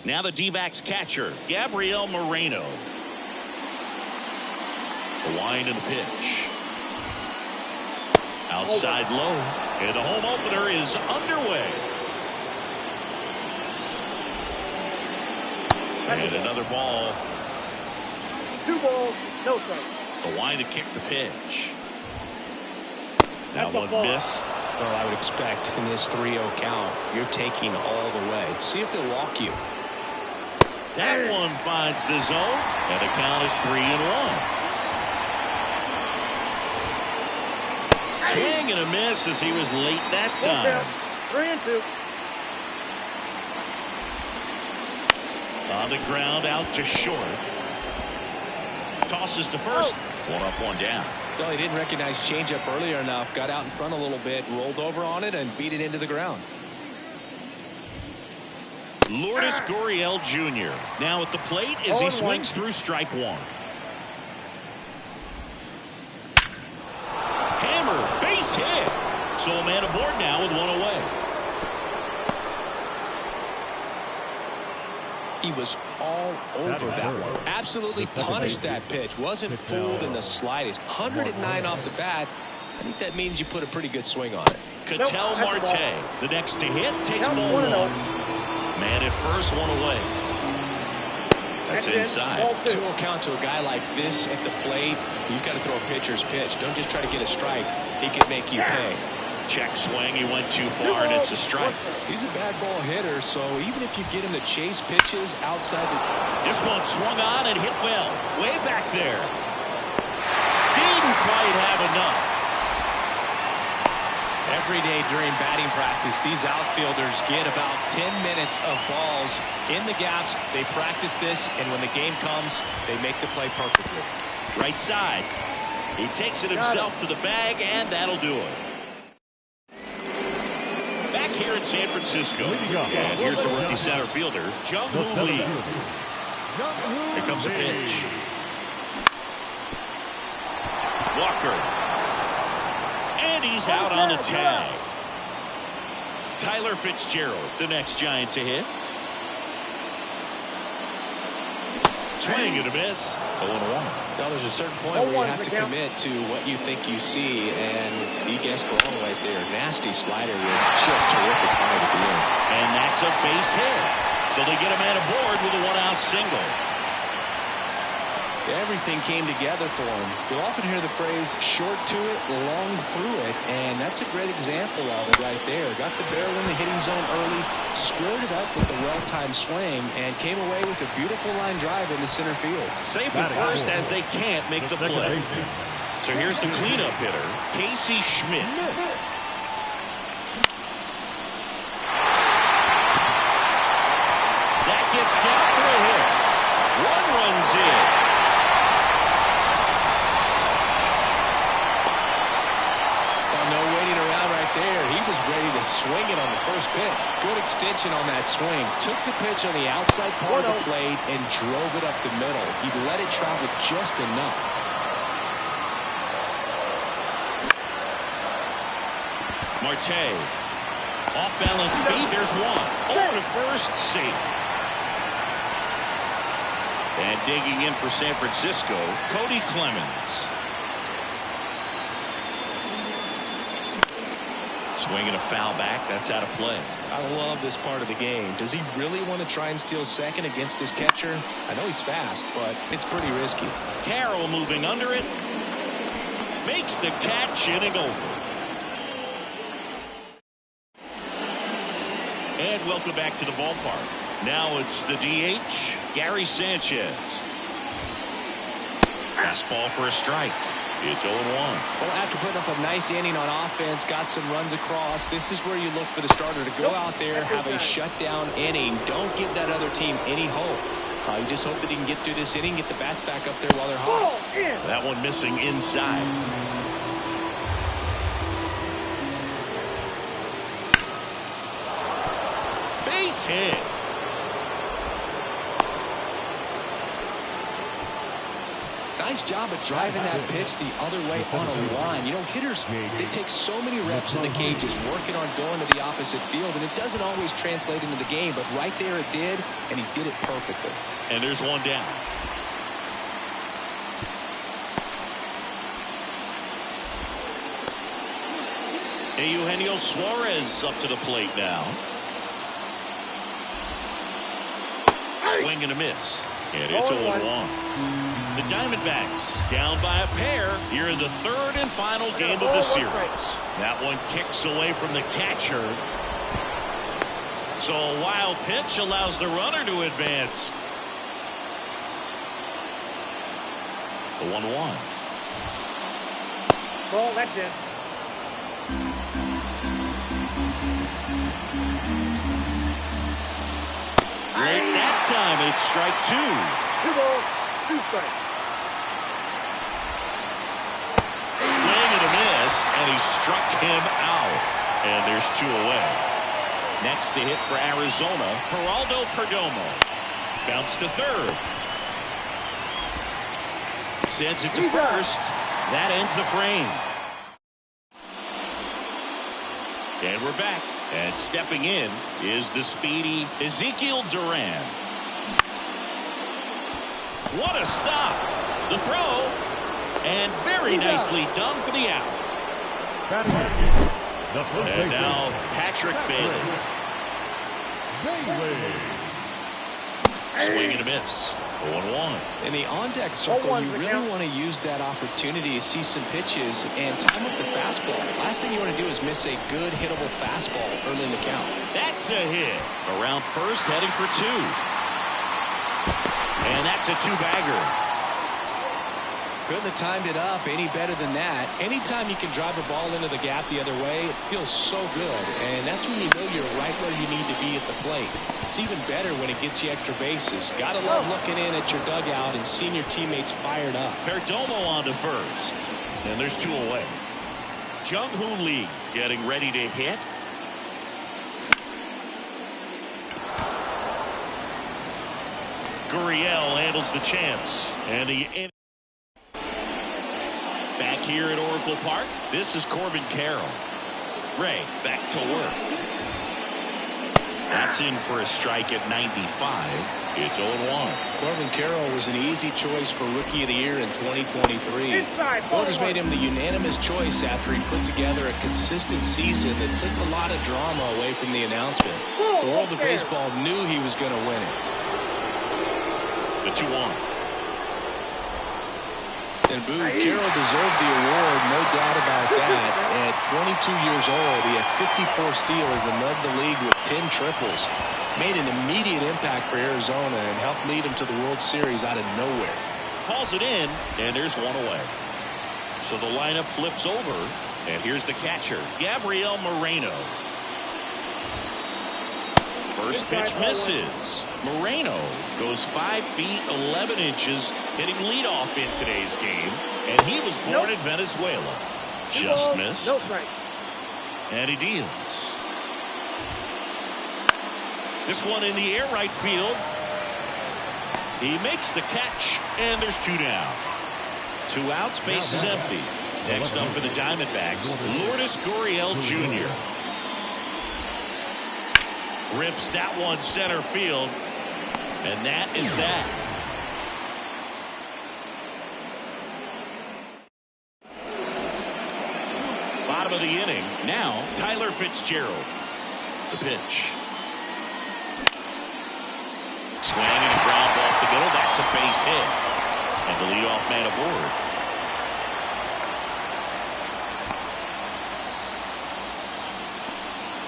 Now the D-backs catcher, Gabriel Moreno. The wind and the pitch. Outside low. And the home opener is underway. And another ball. 2 balls, no strikes. The wind to kick the pitch. That one missed. Well, I would expect in this 3-0 count, you're taking all the way. See if they'll walk you. That one finds the zone, and the count is 3-1. Swing and a miss as he was late that time. 3-2. On the ground, out to short. Tosses to first. 1 up, 1 down. Well, he didn't recognize changeup earlier enough. Got out in front a little bit, rolled over on it, and beat it into the ground. Lourdes Gurriel Jr. now at the plate as he swings through strike 1. Hammer, base hit. So a man aboard now with 1 away. He was all over that one. Absolutely punished that pitch. Wasn't fooled in the slightest. 109 off the bat. I think that means you put a pretty good swing on it. Ketel Marte, the next to hit, takes ball 1. Man at first, 1 away. That's inside. 2-0 count to a guy like this at the plate. You've got to throw a pitcher's pitch. Don't just try to get a strike. He could make you pay. Check swing. He went too far, and it's a strike. He's a bad ball hitter, so even if you get him to chase pitches outside the... This one swung on and hit well. Way back there. Didn't quite have enough. Every day during batting practice, these outfielders get about 10 minutes of balls in the gaps. They practice this, and when the game comes, they make the play perfectly. Right side. He takes it himself to the bag, and that'll do it. Back here in San Francisco. And here's the rookie center fielder, Jung-Hoo Lee. Here comes the pitch. Walker. And he's out on the tag. Tyler Fitzgerald, the next Giant to hit. Swing and a miss. 0-1. Well, there's a certain point where you have to commit to what you think you see, and he gets wrong right there. Nasty slider with just terrific height at the end. And that's a base hit. So they get a man aboard with a 1-out single. Everything came together for him. You'll often hear the phrase short to it, long through it, and that's a great example of it right there. Got the barrel in the hitting zone early, squared it up with the well-timed swing, and came away with a beautiful line drive into center field. Safe at first as they can't make the play. So here's the cleanup hitter, Casey Schmidt. That gets down for a hit. 1 runs in. There, he was ready to swing it on the first pitch. Good extension on that swing. Took the pitch on the outside part of the plate and drove it up the middle. He let it travel just enough. Marte. Off balance beat. There's 1. Over to first, safe. And digging in for San Francisco, Cody Clemens. Swinging a foul back. That's out of play. I love this part of the game. Does he really want to try and steal second against this catcher? I know he's fast, but it's pretty risky. Carroll moving under it. Makes the catch, inning over. And welcome back to the ballpark. Now it's the DH, Gary Sanchez. Fastball for a strike. It's 0-1. Well, after putting up a nice inning on offense, got some runs across, this is where you look for the starter to go out there, have a shutdown inning. Don't give that other team any hope. You just hope that he can get through this inning, get the bats back up there while they're hot. That one missing inside. Base hit. Nice job of driving that pitch the other way on a line. You know, hitters, they take so many reps in the cages working on going to the opposite field, and it doesn't always translate into the game, but right there it did, and he did it perfectly. And there's one down. Eugenio Suarez up to the plate now. Swing and a miss. And it's a 1-1. The Diamondbacks down by a pair here in the third and final game of the series. That one kicks away from the catcher. So a wild pitch allows the runner to advance. The 1-1. Ball, that's it. Late that time, it's strike 2. 2 balls, 2 strikes. Swing and a miss, and he struck him out. And there's 2 away. Next to hit for Arizona, Geraldo Perdomo. Bounce to third. Sends it to first. That ends the frame. And we're back. And stepping in is the speedy Ezekiel Duran. What a stop. The throw. And very nicely done for the out. And now Patrick Bailey. Swing and a miss. 0-1. In the on-deck circle, you really want to use that opportunity to see some pitches and time up the fastball. Last thing you want to do is miss a good hittable fastball early in the count. That's a hit. Around first, heading for 2. And that's a 2-bagger. Couldn't have timed it up any better than that. Anytime you can drive a ball into the gap the other way, it feels so good. And that's when you know you're right where you need to be at the plate. It's even better when it gets you extra bases. Gotta love looking in at your dugout and seeing your teammates fired up. Perdomo on to first. And there's 2 away. Jung-Hoo Lee getting ready to hit. Gurriel handles the chance. And the back here at Oracle Park, this is Corbin Carroll. Ray back to work. That's in for a strike at 95. It's 0-1. Corbin Carroll was an easy choice for Rookie of the Year in 2023. Voters made him the unanimous choice after he put together a consistent season that took a lot of drama away from the announcement. The world of baseball knew he was going to win it. The 2-1. And Boo, Carroll deserved the award, no doubt about that. At 22 years old, he had 54 steals and led the league with 10 triples. Made an immediate impact for Arizona and helped lead them to the World Series out of nowhere. Calls it in, and there's 1 away. So the lineup flips over, and here's the catcher, Gabriel Moreno. First pitch misses. Moreno goes 5 feet 11 inches, hitting leadoff in today's game, and he was born in Venezuela. Just missed. No strike. And he deals. This one in the air right field. He makes the catch, and there's 2 down. 2 outs, base is empty. Next up for the Diamondbacks, Lourdes Gurriel Jr. Rips that one center field, and that is that. Bottom of the inning. Now, Tyler Fitzgerald. The pitch. Swing and a ground ball up the middle. That's a base hit. And the leadoff man aboard.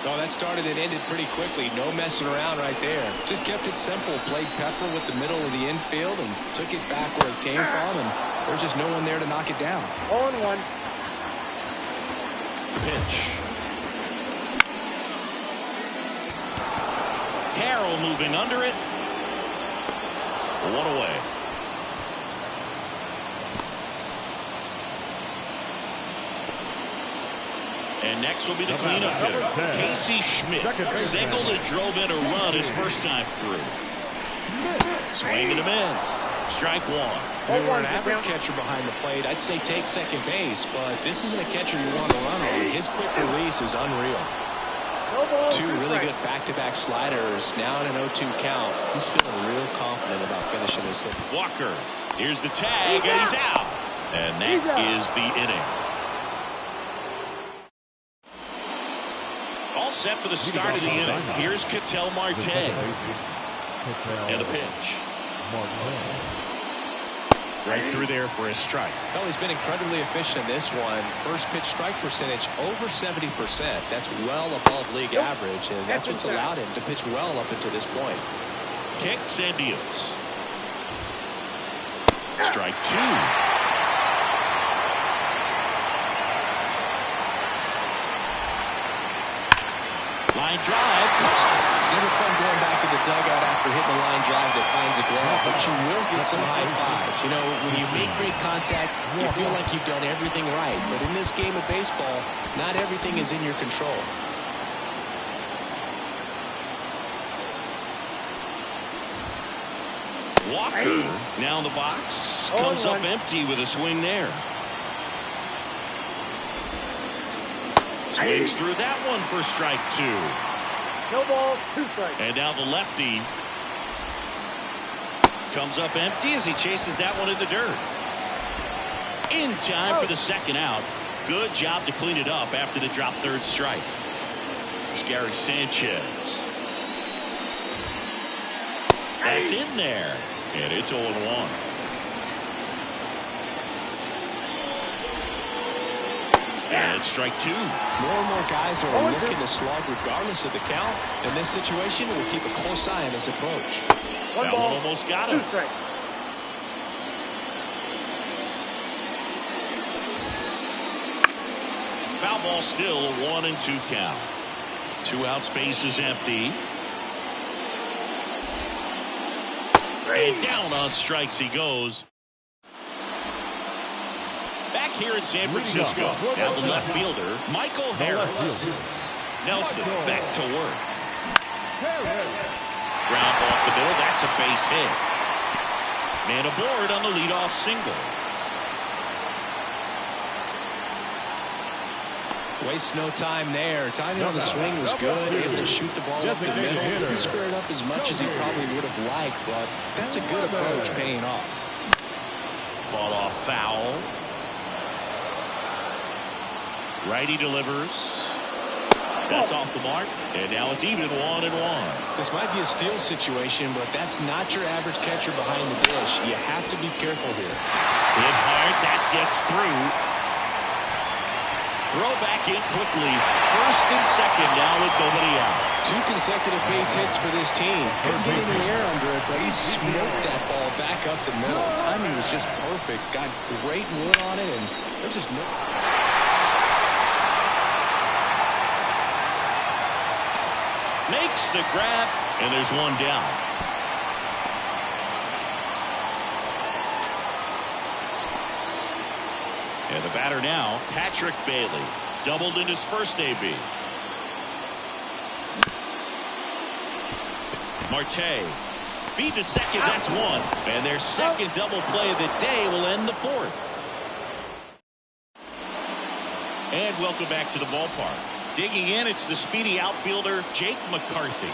No, that started and ended pretty quickly. No messing around right there. Just kept it simple. Played Pepper with the middle of the infield and took it back where it came from. And there's just no one there to knock it down. 0-1. Pitch. Carroll moving under it. 1 away. And next will be the cleanup hitter, Casey Schmidt. Singled and drove in a run his first time through. Swing and a miss. Strike one. If you were an average catcher behind the plate, I'd say take second base, but this isn't a catcher you want to run on. His quick release is unreal. Two really good back-to-back sliders. Now in an 0-2 count. He's feeling real confident about finishing this hit. Walker. Here's the tag, and he's out. And that is the inning. All set for the start of the inning. Here's Ketel Marte. And the pitch. Right through there for a strike. Well, he's been incredibly efficient in this one. First pitch strike percentage over 70%. That's well above league average, and that's what's allowed him to pitch well up until this point. Kicks and deals. Strike two. Line drive. It's never fun going back to the dugout after hitting a line drive that finds a glove, but you will get some high fives. You know, when you make great contact, you feel like you've done everything right. But in this game of baseball, not everything is in your control. Walker now in the box. Comes up empty with a swing there. Swings through that one for strike two. No ball, 2 strikes. And now the lefty comes up empty as he chases that one in the dirt. In time for the second out. Good job to clean it up after the drop third strike. There's Gary Sanchez. That's in there. And it's 0-1. And strike two. More and more guys are looking to slug regardless of the count. In this situation, we'll keep a close eye on his approach. That one almost got him. 2 strikes. Foul ball still, a 1-2 count. 2 outs, base is empty. And down on strikes he goes. Back here in San Francisco. Now the left fielder, Michael Harris. Nelson back to work. Ground off the middle. That's a base hit. Man aboard on the leadoff single. Wastes no time there. Timing on the swing was good. Able to shoot the ball up the middle. Didn't square it up as much as he probably would have liked, but that's a good approach paying off. Fought off foul. Righty delivers. That's off the mark. And now it's even 1-1. This might be a steal situation, but that's not your average catcher behind the dish. You have to be careful here. Hit hard. That gets through. Throw back in quickly. First and second now with nobody out. 2 consecutive base hits for this team. Couldn't get any air under it, but he smoked that ball back up the middle. Timing was just perfect. Got great wood on it, and there's just no... Makes the grab, and there's one down. And the batter now, Patrick Bailey. Doubled in his first AB. Marte. Feed to second, that's one. And their second double play of the day will end the fourth. And welcome back to the ballpark. Digging in, it's the speedy outfielder, Jake McCarthy.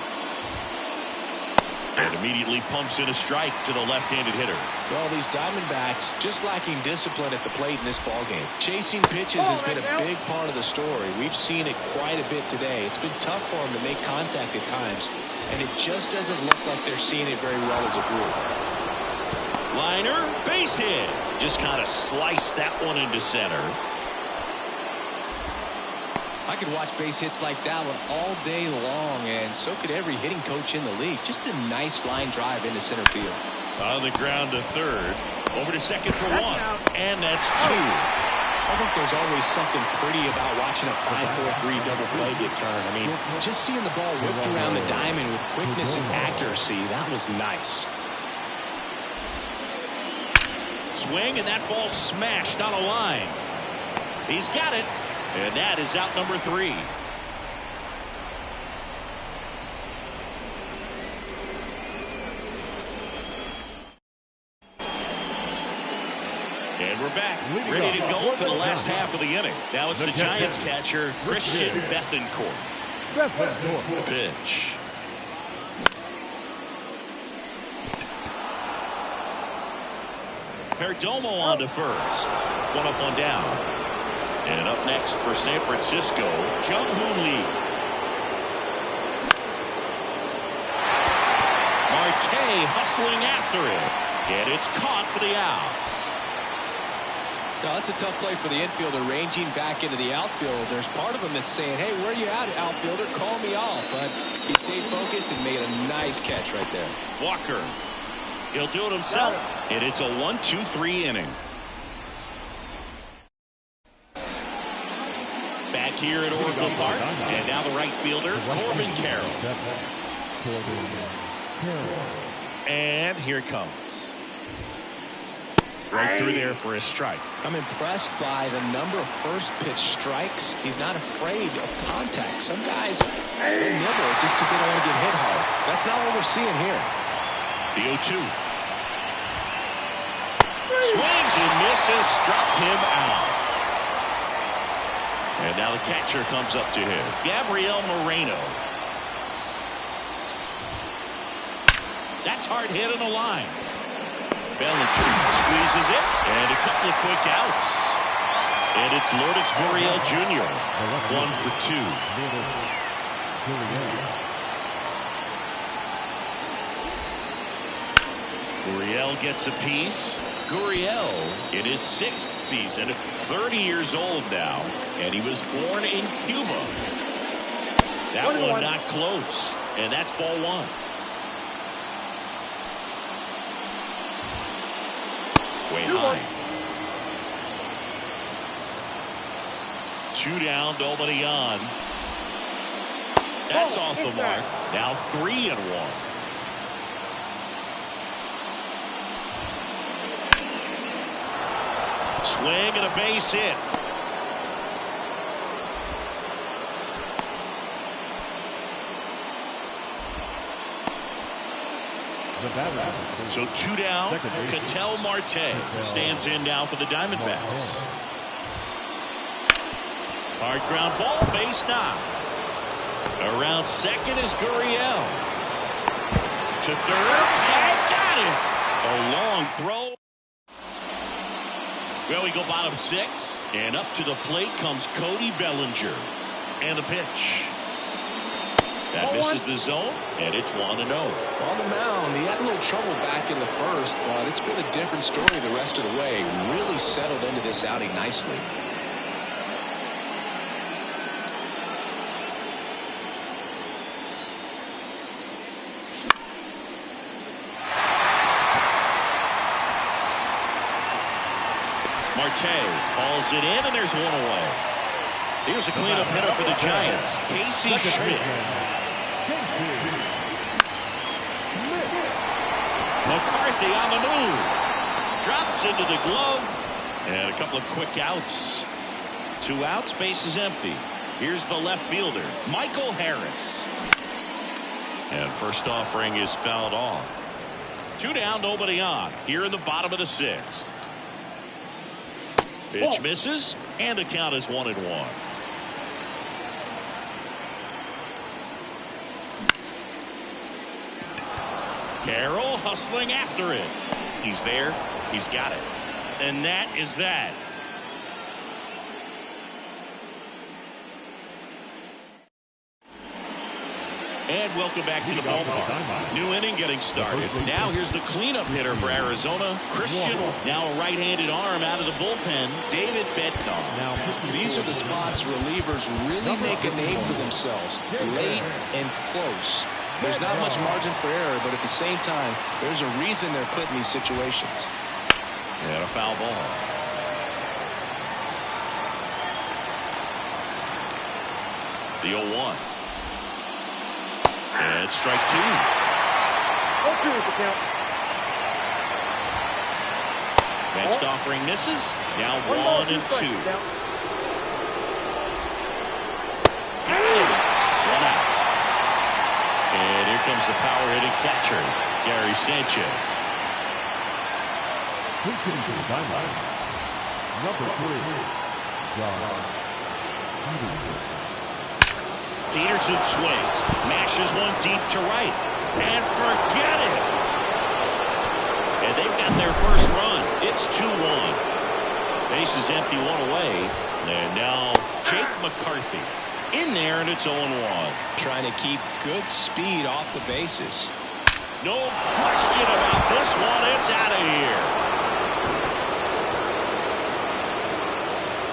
And immediately pumps in a strike to the left-handed hitter. Well, these Diamondbacks just lacking discipline at the plate in this ballgame. Chasing pitches has been a big part of the story. We've seen it quite a bit today. It's been tough for them to make contact at times, and it just doesn't look like they're seeing it very well as a group. Liner, base hit. Just kind of sliced that one into center. I could watch base hits like that one all day long, and so could every hitting coach in the league. Just a nice line drive into center field. On the ground to third. Over to second for one. And that's two. I think there's always something pretty about watching a 5-4-3 double play get turned. I mean, just seeing the ball whipped around the diamond with quickness and accuracy, that was nice. Swing, and that ball smashed on a line. He's got it. And that is out number 3. And we're back, ready to go for the last half of the inning. Now it's the Giants catcher, Christian Bethancourt. The pitch. Perdomo on to first. One up, one down. And up next for San Francisco, Jung-Hoon Lee. Marte hustling after it. And it's caught for the out. Now, that's a tough play for the infielder, ranging back into the outfield. There's part of him that's saying, hey, where are you at, outfielder? Call me off. But he stayed focused and made a nice catch right there. Walker. He'll do it himself. And it's a 1-2-3 inning. Back here at Oracle Park. And now the right fielder, Corbin Carroll. And here it comes. Right through there for a strike. I'm impressed by the number of first pitch strikes. He's not afraid of contact. Some guys will nibble just because they don't want to get hit hard. That's not what we're seeing here. The 0-2. Swings and misses. Struck him out. And now the catcher comes up to him. Gabriel Moreno. That's hard hit in the line. Bellinger squeezes it, and a couple of quick outs. And it's Lourdes Gurriel Jr. 1 for 2. Gurriel gets a piece. Gurriel in his 6th season, 30 years old now, and he was born in Cuba. That one not close, and that's ball 1. Way high. 2 down, nobody on. That's off the mark. Now 3-1. Swing and a base hit. So 2 down. Ketel Marte stands in now for the Diamondbacks. Hard ground ball, base knock. Around second is Gurriel. To third, and got it. A long throw. Well, we go bottom 6, and up to the plate comes Cody Bellinger. And the pitch. That misses the zone, and it's 1-0. On the mound, he had a little trouble back in the first, but it's been a different story the rest of the way. Really settled into this outing nicely. Marte calls it in, and there's 1 away. Here's a cleanup hitter for the Giants, Casey Schmidt. McCarthy on the move. Drops into the glove. And a couple of quick outs. 2 outs, base is empty. Here's the left fielder, Michael Harris. And first offering is fouled off. 2 down, nobody on. Here in the bottom of the 6th. Pitch misses, and the count is 1-1. Carroll hustling after it. He's there. He's got it. And that is that. And welcome back to the ballpark. New inning getting started. Now here's the cleanup hitter for Arizona, Christian. Now a right-handed arm out of the bullpen, David Bednar. Now these are the spots relievers really make a name for themselves. Late and close. There's not much margin for error, but at the same time, there's a reason they're put in these situations. And a foul ball. The 0-1. And strike 2. 0-2 is the count. Next offering misses. Now 1-2. One out. And here comes the power-hitting catcher, Gary Sanchez. Number 3, John Peterson swings, mashes one deep to right, and forget it. And they've got their first run. It's 2-1. Base is empty, one away. And now Jake McCarthy in there, and it's 0-1. Trying to keep good speed off the bases. No question about this one. It's out of here.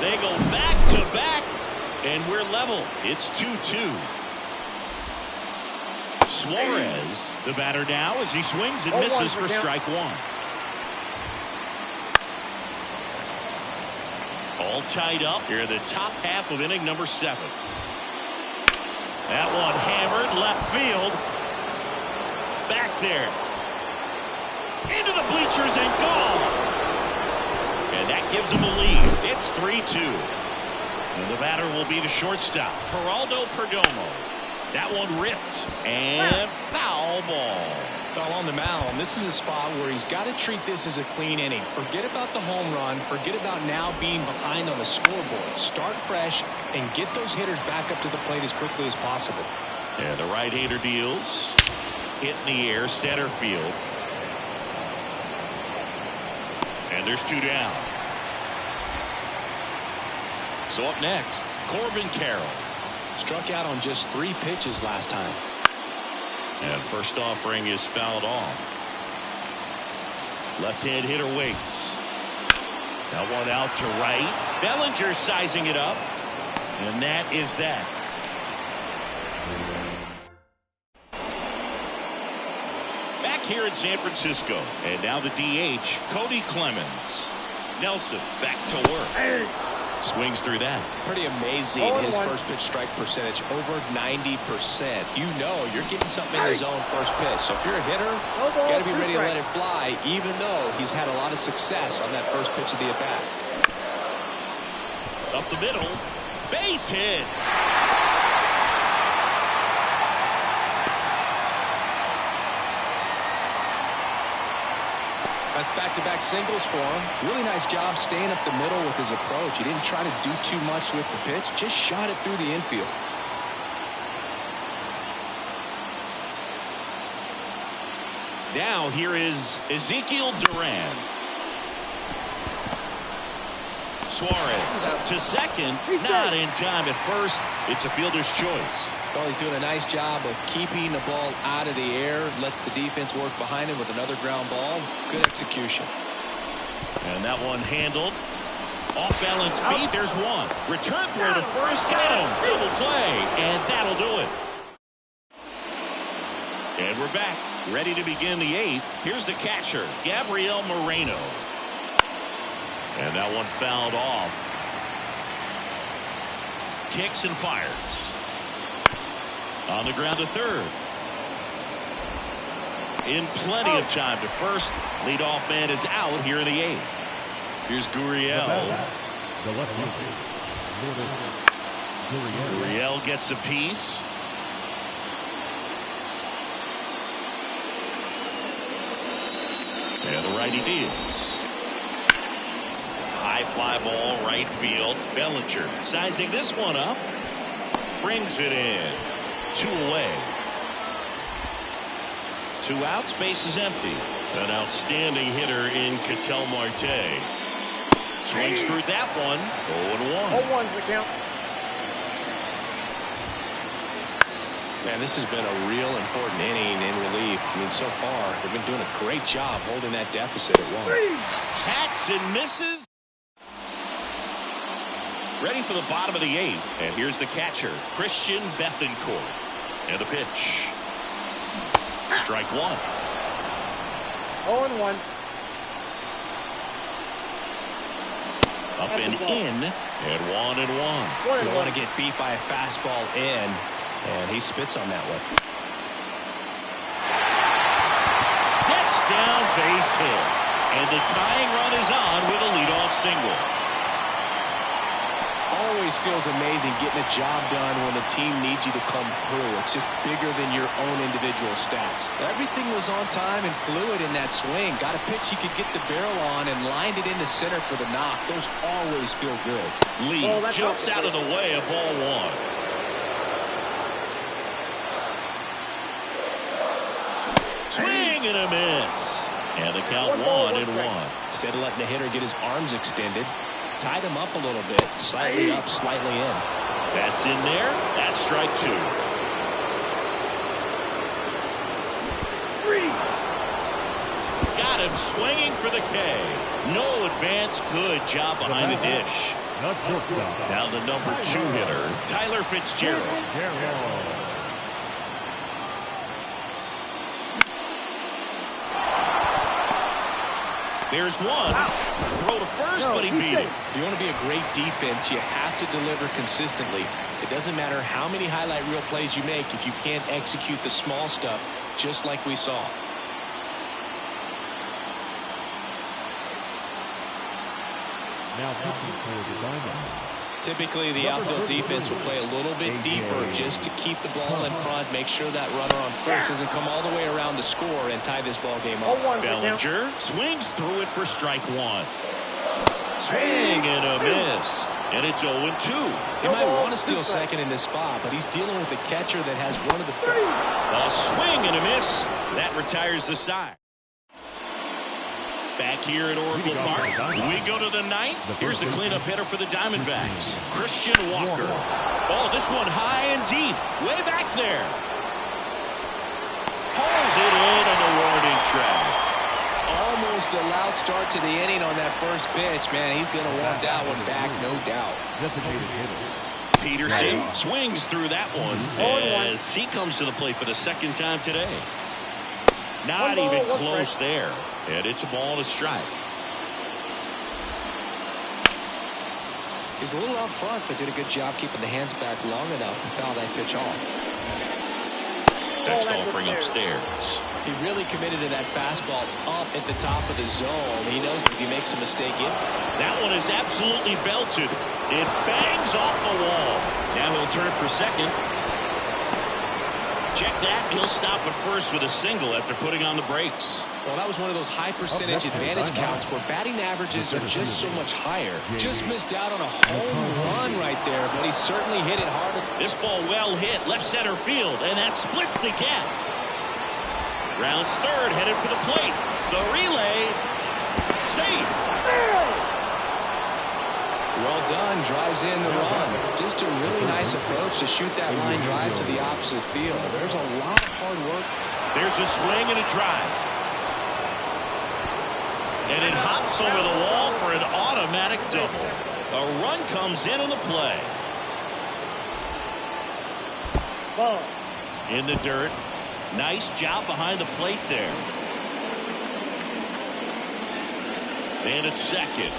They go back to back, and we're level. It's 2-2. Suarez, the batter now, as he swings and misses for strike one. All tied up here in the top half of inning number 7. That one hammered left field. Back there. Into the bleachers and gone. And that gives him a lead. It's 3-2. And the batter will be the shortstop, Geraldo Perdomo. That one ripped. And foul ball. Well, on the mound, this is a spot where he's got to treat this as a clean inning. Forget about the home run. Forget about now being behind on the scoreboard. Start fresh and get those hitters back up to the plate as quickly as possible. And the right-hander deals. Hit in the air, center field. And there's 2 down. So up next, Corbin Carroll. Struck out on just 3 pitches last time. And first offering is fouled off. Left-hand hitter waits. That one out to right. Bellinger sizing it up. And that is that. Back here in San Francisco. And now the DH, Cody Clemens. Nelson back to work. Swings through that. Pretty amazing. His first pitch strike percentage over 90%. You know you're getting something in his own first pitch. So if you're a hitter, you got to be ready to let it fly, even though he's had a lot of success on that first pitch of the at-bat. Up the middle. Base hit. That's back-to-back singles for him. Really nice job staying up the middle with his approach. He didn't try to do too much with the pitch, just shot it through the infield. Now here is Ezekiel Duran. Suarez to second, not in time at first. It's a fielder's choice. Well, he's doing a nice job of keeping the ball out of the air, lets the defense work behind him with another ground ball. Good execution. And that one handled. Off balance feet, there's one. Return throw to first, got him. Double play, and that'll do it. And we're back, ready to begin the 8th. Here's the catcher, Gabriel Moreno. And that one fouled off. Kicks and fires. On the ground to third. In plenty of time to first. Leadoff man is out here in the 8th. Here's Gurriel. Gurriel gets a piece. And the righty deals. High fly ball, right field. Bellinger sizing this one up. Brings it in. 2 away. 2 outs, base is empty. An outstanding hitter in Ketel Marte. Swings through that one. 0-1. 0-1's the count. Man, this has been a real important inning in relief. I mean, so far, they've been doing a great job holding that deficit at 1. Hacks and misses. Ready for the bottom of the 8th. And here's the catcher, Christian Bethancourt. And the pitch. Strike 1. 0-1. Up and in. And 1-1. You want to get beat by a fastball in. And he spits on that one. Gets down, base hit. And the tying run is on with a leadoff single. always feels amazing getting a job done when the team needs you to come through. It's just bigger than your own individual stats. Everything was on time and fluid in that swing. Got a pitch he could get the barrel on and lined it into center for the knock. Those always feel good. Lee jumps out of the way of ball one. Swing and a miss. And the count 1-1. Instead of letting the hitter get his arms extended, tied him up a little bit, slightly up, slightly in. That's in there. That's strike 2. 3. Got him swinging for the K. No advance. Good job behind the dish. Now the number 2 hitter, Tyler Fitzgerald. There's one. Throw to first, but he beat it. If you want to be a great defense, you have to deliver consistently. It doesn't matter how many highlight reel plays you make if you can't execute the small stuff, just like we saw. Now pitching for the Diamondbacks. Typically, the outfield defense will play a little bit deeper just to keep the ball in front, make sure that runner on first doesn't come all the way around to score and tie this ball game up. Bellinger swings through it for strike 1. Swing and a miss. And it's 0-2. He might want to steal second in this spot, but he's dealing with a catcher that has one of the... A swing and a miss. That retires the side. Back here at Oracle Park, we go to the 9th. Here's the cleanup hitter for the Diamondbacks, Christian Walker. Oh, this one high and deep, way back there. Pulls it in on the warning track. Almost a loud start to the inning on that first pitch. Man, he's going to want that one back, no doubt. Peterson swings through that one as he comes to the plate for the second time today. Not even close there. And it's a ball and a strike. He was a little out front, but did a good job keeping the hands back long enough to foul that pitch off. Next offering upstairs. He really committed to that fastball up at the top of the zone. He knows if he makes a mistake in. That one is absolutely belted. It bangs off the wall. Now he'll turn for second. Check that. He'll stop at first with a single after putting on the brakes. Well, that was one of those high percentage advantage counts where batting averages are just so much higher. Just missed out on a home run right there, but he certainly hit it hard. This ball well hit left center field, and that splits the gap. Rounds third, headed for the plate. The relay, safe. Well done, drives in the run. Just a really nice approach to shoot that line drive to the opposite field. There's a lot of hard work. There's a swing and a drive. And it hops over the wall for an automatic double. A run comes in on the play. Ball. In the dirt. Nice job behind the plate there. And at second.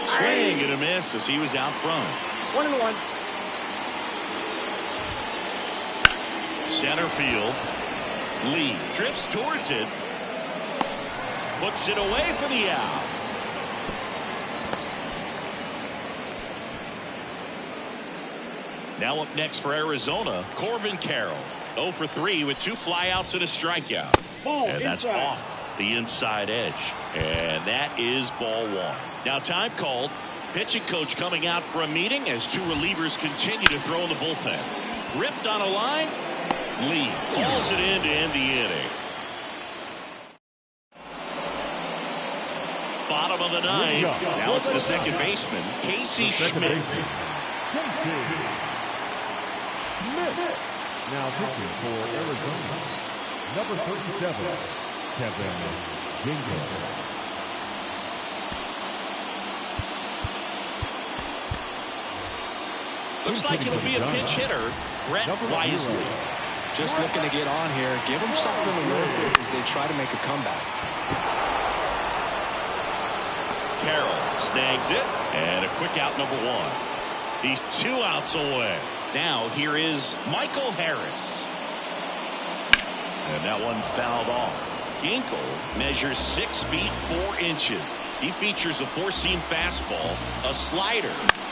Swing and a miss as he was out front. 1-1. Center field. Lee drifts towards it. Puts it away for the out. Now up next for Arizona, Corbin Carroll. 0 for 3 with 2 flyouts and a strikeout. And that's off the inside edge. And that is ball 1. Now time called. Pitching coach coming out for a meeting as 2 relievers continue to throw in the bullpen. Ripped on a line. Lee calls it in to end the inning. Bottom of the 9th. Now it's the second baseman, Casey Schmidt. Now pitching for Arizona, number 37, Kevin Dingo. Looks like it'll be a pinch hitter, Brett Wisely. Just looking to get on here. Give them something to work with as they try to make a comeback. Carroll snags it, and a quick out number 1. He's 2 outs away. Now here is Michael Harris. And that one fouled off. Ginkel measures 6 feet 4 inches. He features a four-seam fastball, a slider,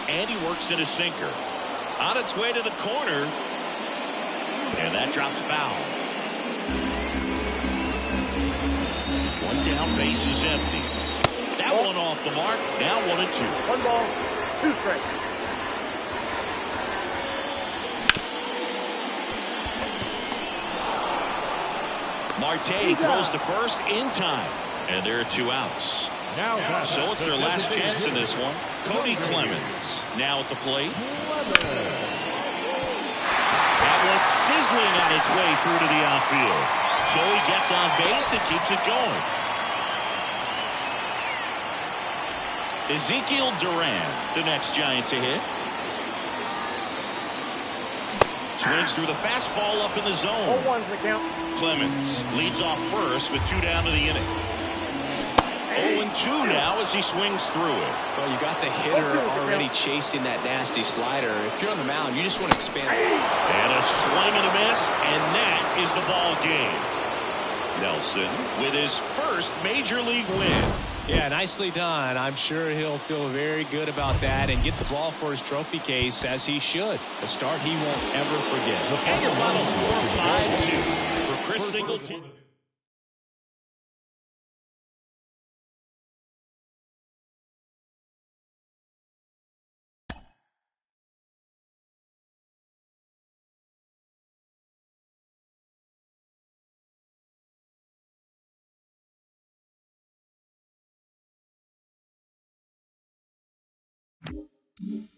and he works in a sinker. On its way to the corner, and that drops foul. One down, base is empty. That one off the mark. Now 1-2. 1 ball, 2 strikes. Marte throws to first in time. And there are 2 outs. So it's their last chance in this one. Cody Clemens now at the plate. That one's sizzling on its way through to the outfield. Joey gets on base and keeps it going. Ezekiel Duran, the next Giant to hit. Swings through the fastball up in the zone. 0-1's the count. Clemens leads off first with 2 down to the inning. 0-2 now as he swings through it. Well, you got the hitter already chasing that nasty slider. If you're on the mound, you just want to expand. And a swing and a miss, and that is the ball game. Nelson with his first major league win. Yeah, nicely done. I'm sure he'll feel very good about that and get the ball for his trophy case, as he should. A start he won't ever forget. And your final score 5-2 for Chris Singleton. Mm-hmm.